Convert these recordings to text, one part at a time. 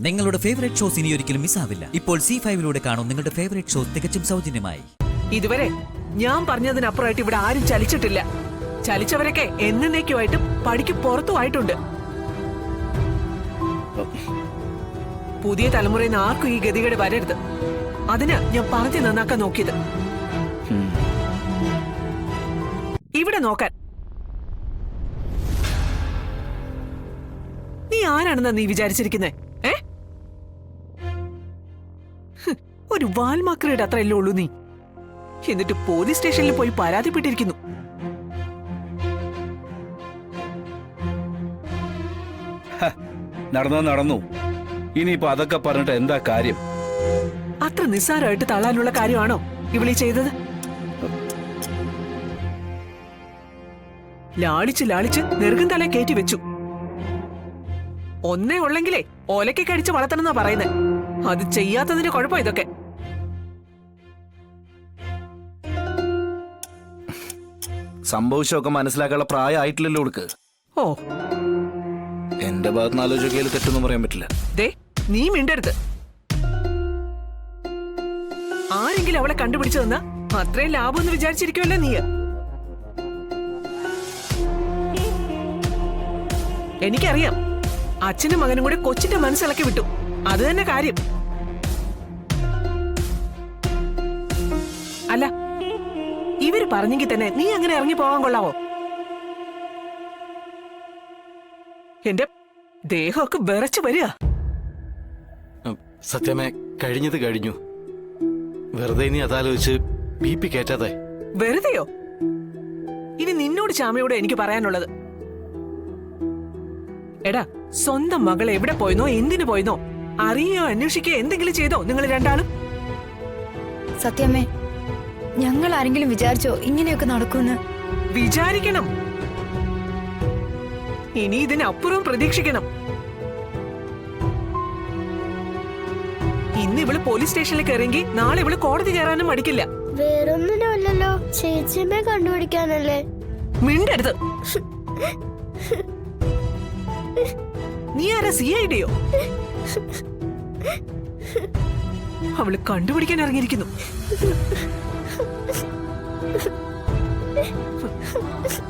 നിങ്ങളുടെ favourite shows ഇനി ഒരിക്കലും മിസ്സാവില്ല. ഇപ്പോൾ C5 കാണും നിങ്ങളുടെ ഫേവറേറ്റ് ഷോസ് തികച്ചും സൗജന്യമായി. ഇതുവരെ ഞാൻ പറഞ്ഞതിനപ്പുറമായിട്ട് ഇവിടെ ആരും ചലിച്ചിട്ടില്ല. ചലിച്ചവരൊക്കെ എന്നേക്കുമായിട്ടും പടിക്ക് പുറത്തുമായിട്ടുണ്ട്. പുതിയ തലമുറയിൽ നിന്ന് ആർക്കും ഈ ഗതികേട് വരരുത്. അതിന് ഞാൻ പറഞ്ഞു നന്നാക്കാൻ നോക്കിയത്. ഇവിടെ നോക്കാൻ നീ ആരാണെന്നാ നീ വിചാരിച്ചിരിക്കുന്നേ? ഒരു വാൽമാക്രയുടെ അത്രയല്ലേ ഉള്ളൂ നീ. എന്നിട്ട് പോലീസ് സ്റ്റേഷനിൽ പോയി പരാതിപ്പെട്ടിരിക്കുന്നു. നടന്നു. ഇനിയിപ്പോ അതൊക്കെ പറഞ്ഞിട്ട് എന്താ കാര്യം? അത്ര നിസ്സാരമായിട്ട് തള്ളാനുള്ള കാര്യമാണോ ഇവളീ ചെയ്തത്? ലാളിച്ച് നെറുകും തല കയറ്റി വെച്ചു. ഒന്നേ ഉള്ളെങ്കിലേ ഓലക്കെ കടിച്ച് വളർത്തണമെന്നാ പറയുന്നത്. അത് ചെയ്യാത്തതിന്റെ കുഴപ്പം ഇതൊക്കെ. സംഭവിച്ചൊക്കെ മനസ്സിലാക്കാനുള്ള പ്രായമായിട്ടില്ലല്ലോ കൊടുക്ക്. ഓ, എന്റെ ഭാഗത്ത് ആലോചിക്കയിൽ തെറ്റൊന്നും പറയാൻ പറ്റില്ല. ദേ നീ മിണ്ടരുത്. ആരെങ്കിലും അവളെ കണ്ടുപിടിച്ചു തന്നാ അത്രയും ലാഭമെന്ന് വിചാരിച്ചിരിക്കുമല്ലോ നീ. എനിക്കറിയാം, അച്ഛനും മകനും കൂടെ കൊച്ചിന്റെ മനസ്സിളക്കി വിട്ടു. അത് തന്നെ കാര്യം. അല്ല, ഇവര് പറഞ്ഞെങ്കിൽ തന്നെ നീ അങ്ങനെ ഇറങ്ങി പോകാൻ കൊള്ളാവോ? എന്റെ ദേഹമൊക്കെ വിറച്ചു വരിക. സത്യമേ, കഴിഞ്ഞത് കഴിഞ്ഞു. വെറുതെ ഇനി അതാലോചിച്ച് BP കയറ്റാതെ. വെറുതെയോ? ഇനി നിന്നോട് ശ്യാമയോട് എനിക്ക് പറയാനുള്ളത്, എടാ, സ്വന്തം മകൾ എവിടെ പോയെന്നോ എന്തിനു പോയെന്നോ അറിയോ അന്വേഷിക്കോ എന്തെങ്കിലും ചെയ്തോ നിങ്ങൾ രണ്ടാളും? സത്യമേ, ഞങ്ങൾ ആരെങ്കിലും വിചാരിച്ചോ ഇങ്ങനെയൊക്കെ നടക്കുമെന്ന്? വിചാരിക്കണം. ഇനി ഇതിനപ്പുറം പ്രതീക്ഷിക്കണം. ഇന്ന് ഇവള് പോലീസ് സ്റ്റേഷനിലേക്ക് ഇറങ്ങി നാളെ ഇവള് കോടതി കയറാനും മടിക്കില്ല. വേറൊന്നിനല്ലോ, ചേച്ചിയമ്മയെ കണ്ടുപിടിക്കാനല്ലേ. മിണ്ടരുത്. നീ ആരാ, CIDയോ? അവള് കണ്ടുപിടിക്കാൻ ഇറങ്ങിയിരിക്കുന്നു.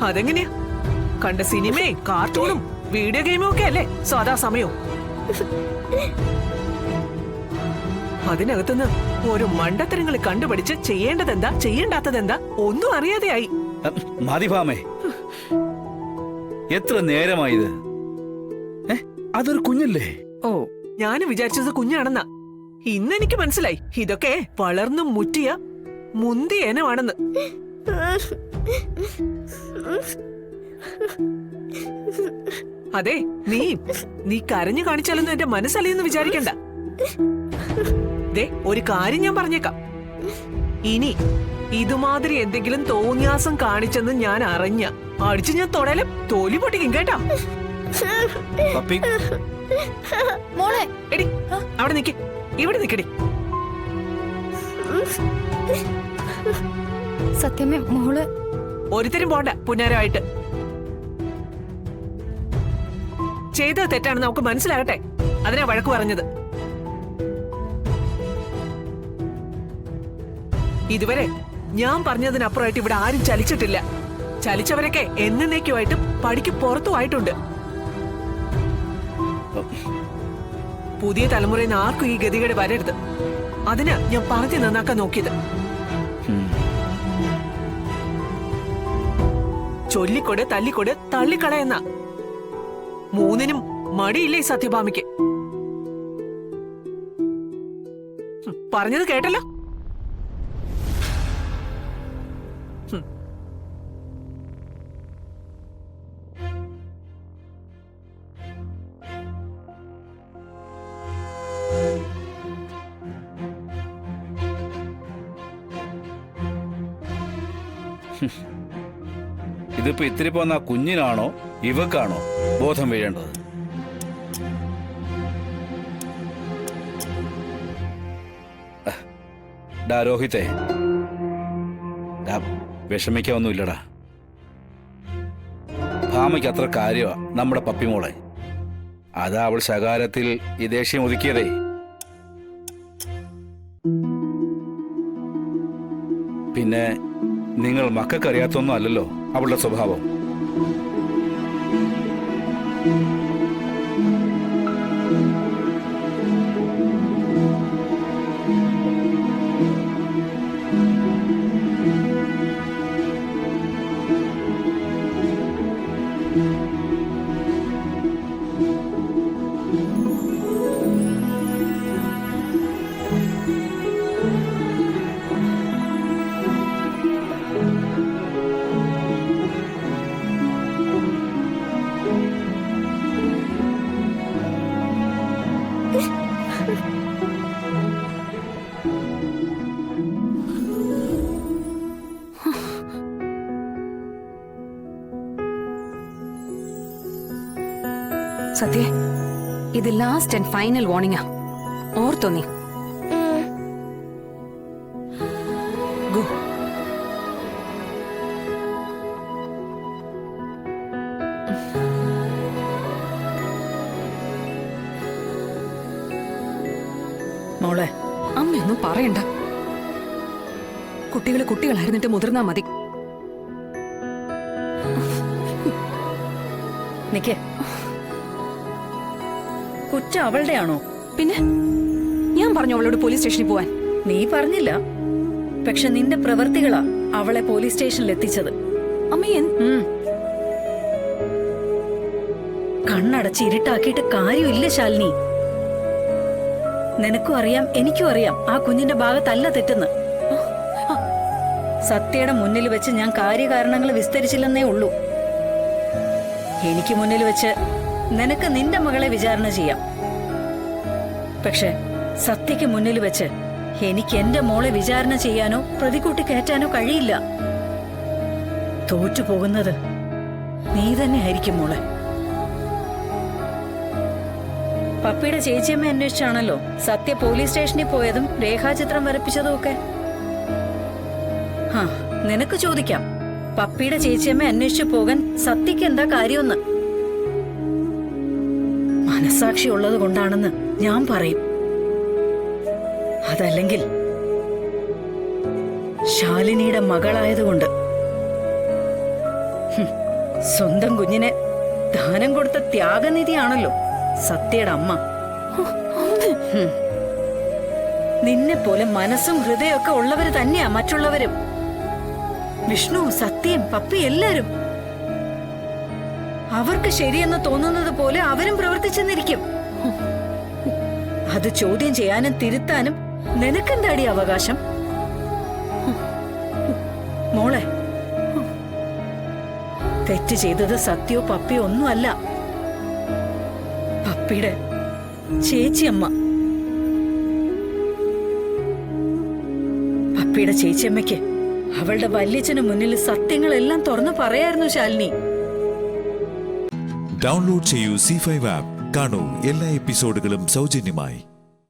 അതെങ്ങനെയാ? കണ്ട സിനിമയും കാർട്ടൂണും വീഡിയോ ഗെയിമും ഒക്കെ അല്ലേ സാധാ സമയവും? അതിനകത്തുനിന്ന് ഓരോ മണ്ടത്തരങ്ങൾ കണ്ടുപിടിച്ച് ചെയ്യേണ്ടതെന്താ ചെയ്യേണ്ടാത്തതെന്താ ഒന്നും അറിയാതെയായി. മതിഭാമേ, എത്ര നേരമായത്? അതൊരു കുഞ്ഞല്ലേ? ഓ, ഞാനും വിചാരിച്ചത് കുഞ്ഞാണെന്നാ. ഇന്നെനിക്ക് മനസ്സിലായി ഇതൊക്കെ വളർന്നു മുറ്റിയ മുന്തിയ ഇനമാണെന്ന്. അതെ, നീ കരഞ്ഞു കാണിച്ചാലൊന്നും എന്റെ മനസ്സലിയെന്ന് വിചാരിക്കണ്ട. ദേ, ഒരു കാര്യം ഞാൻ പറഞ്ഞേക്കാം. ഇനി ഇതുമാതിരി എന്തെങ്കിലും തോന്നിയാസം കാണിച്ചെന്ന് ഞാൻ അറിഞ്ഞ അടിച്ച് ഞാൻ തൊടലും തോലി പൊട്ടിക്കും കേട്ടാ. മോളെ, എടി അവിടെ നിക്ക്, ഇവിടെ നിക്കടി. സത്യമേ, മോള് ഒരുത്തരും പോണ്ട പുന്നാരമായിട്ട്. ചെയ്തത് തെറ്റാണെന്ന് നമുക്ക് മനസ്സിലാകട്ടെ, അതിനാ വഴക്ക് പറഞ്ഞത്. ഇതുവരെ ഞാൻ പറഞ്ഞതിനപ്പുറമായിട്ട് ഇവിടെ ആരും ചലിച്ചിട്ടില്ല. ചലിച്ചവരൊക്കെ എന്നേക്കുമായിട്ടും പടിക്ക് പുറത്തുമായിട്ടുണ്ട്. പുതിയ തലമുറയിൽ നിന്ന് ആർക്കും ഈ ഗതികേട് വരരുത്. അതിന് ഞാൻ പറഞ്ഞു നന്നാക്കാൻ നോക്കിയത്. ചൊല്ലിക്കൊട് തല്ലിക്കൊട് തള്ളിക്കളയെന്ന മൂന്നിനും മടിയില്ലേ സത്യഭാമിക്ക്? പറഞ്ഞത് കേട്ടല്ലോ. ഇതിപ്പോ ഇത്തിരി പോന്ന കുഞ്ഞിനാണോ ഇവക്കാണോ ബോധം വീഴേണ്ടത്? ഡാ രോഹിത്തെ, വിഷമിക്കൊന്നുമില്ലടാ. ഭാമയ്ക്ക് അത്ര കാര്യമാ നമ്മുടെ പപ്പിമോളെ. അതാ അവൾ ശകാരത്തിൽ ഈ ദേഷ്യം ഒതുക്കിയതേ. പിന്നെ നിങ്ങൾ മക്കൾക്കറിയാത്തൊന്നും അല്ലല്ലോ അവളുടെ സ്വഭാവം. സത്യ, ഇത് ലാസ്റ്റ് ആൻഡ് ഫൈനൽ വാർണിംഗാ. ഓർത്തോ നീ? ഗോ. മോളെ, അമ്മയൊന്നും പറയണ്ട. കുട്ടികള് കുട്ടികളായിരുന്നിട്ട് മുതിർന്നാ മതി. നിക്ക്. കുറ്റം അവളുടെയാണോ? പിന്നെ ഞാൻ പറഞ്ഞു അവളോട് പോലീസ് സ്റ്റേഷനിൽ പോവാൻ. നീ പറഞ്ഞില്ല. പക്ഷെ നിന്റെ പ്രവൃത്തികളാ അവളെ പോലീസ് സ്റ്റേഷനിൽ എത്തിച്ചത്. അമ്മ കണ്ണടച്ച് ഇരുട്ടാക്കിയിട്ട് കാര്യമില്ല ശാലിനി. നിനക്കും അറിയാം, എനിക്കും അറിയാം ആ കുഞ്ഞിന്റെ ഭാഗത്തല്ല തെറ്റെന്ന്. സത്യയുടെ മുന്നിൽ വെച്ച് ഞാൻ കാര്യകാരണങ്ങൾ വിസ്തരിച്ചില്ലെന്നേ ഉള്ളൂ. എനിക്ക് മുന്നിൽ വെച്ച് നിനക്ക് നിന്റെ മകളെ വിചാരണ ചെയ്യാം. പക്ഷെ സത്യയ്ക്ക് മുന്നിൽ വെച്ച് എനിക്ക് എന്റെ മോളെ വിചാരണ ചെയ്യാനോ പ്രതികൂട്ടി കയറ്റാനോ കഴിയില്ല. തോറ്റുപോകുന്നത് നീ തന്നെ ആയിരിക്കും മോളെ. പപ്പിയുടെ ചേച്ചിയമ്മ അന്വേഷിച്ചാണല്ലോ സത്യ പോലീസ് സ്റ്റേഷനിൽ പോയതും രേഖാചിത്രം വരപ്പിച്ചതും ഒക്കെ. നിനക്ക് ചോദിക്കാം, പപ്പിയുടെ ചേച്ചിയമ്മ അന്വേഷിച്ചു പോകാൻ സത്യക്ക് എന്താ കാര്യമെന്ന്. മനസാക്ഷി ഉള്ളത് കൊണ്ടാണെന്ന് ഞാൻ പറയും. അതല്ലെങ്കിൽ ശാലിനിയുടെ മകളായതുകൊണ്ട്. സ്വന്തം കുഞ്ഞിനെ ദാനം കൊടുത്ത ത്യാഗനിധിയാണല്ലോ സത്യയുടെ അമ്മ. നിന്നെ പോലെ മനസ്സും ഹൃദയമൊക്കെ ഉള്ളവര് തന്നെയാ മറ്റുള്ളവരും. വിഷ്ണു, സത്യം, പപ്പി എല്ലാരും. അവർക്ക് ശരിയെന്ന് തോന്നുന്നത് പോലെ അവരും പ്രവർത്തിച്ചെന്നിരിക്കും. അത് ചോദ്യം ചെയ്യാനും തിരുത്താനും നിനക്കെന്താടി അവകാശം? മോളെ, തെറ്റ് ചെയ്തത് സത്യോ പപ്പിയോ ഒന്നുമല്ല, പപ്പിയുടെ ചേച്ചിയമ്മ. പപ്പിയുടെ ചേച്ചിയമ്മയ്ക്ക് അവളുടെ വല്യച്ഛന് മുന്നിൽ സത്യങ്ങളെല്ലാം തുറന്നു പറയായിരുന്നു ശാലിനി. ഡൗൺലോഡ് ചെയ്യൂ C5 ആപ്പ്. കാണൂ എല്ലാ എപ്പിസോഡുകളും സൗജന്യമായി.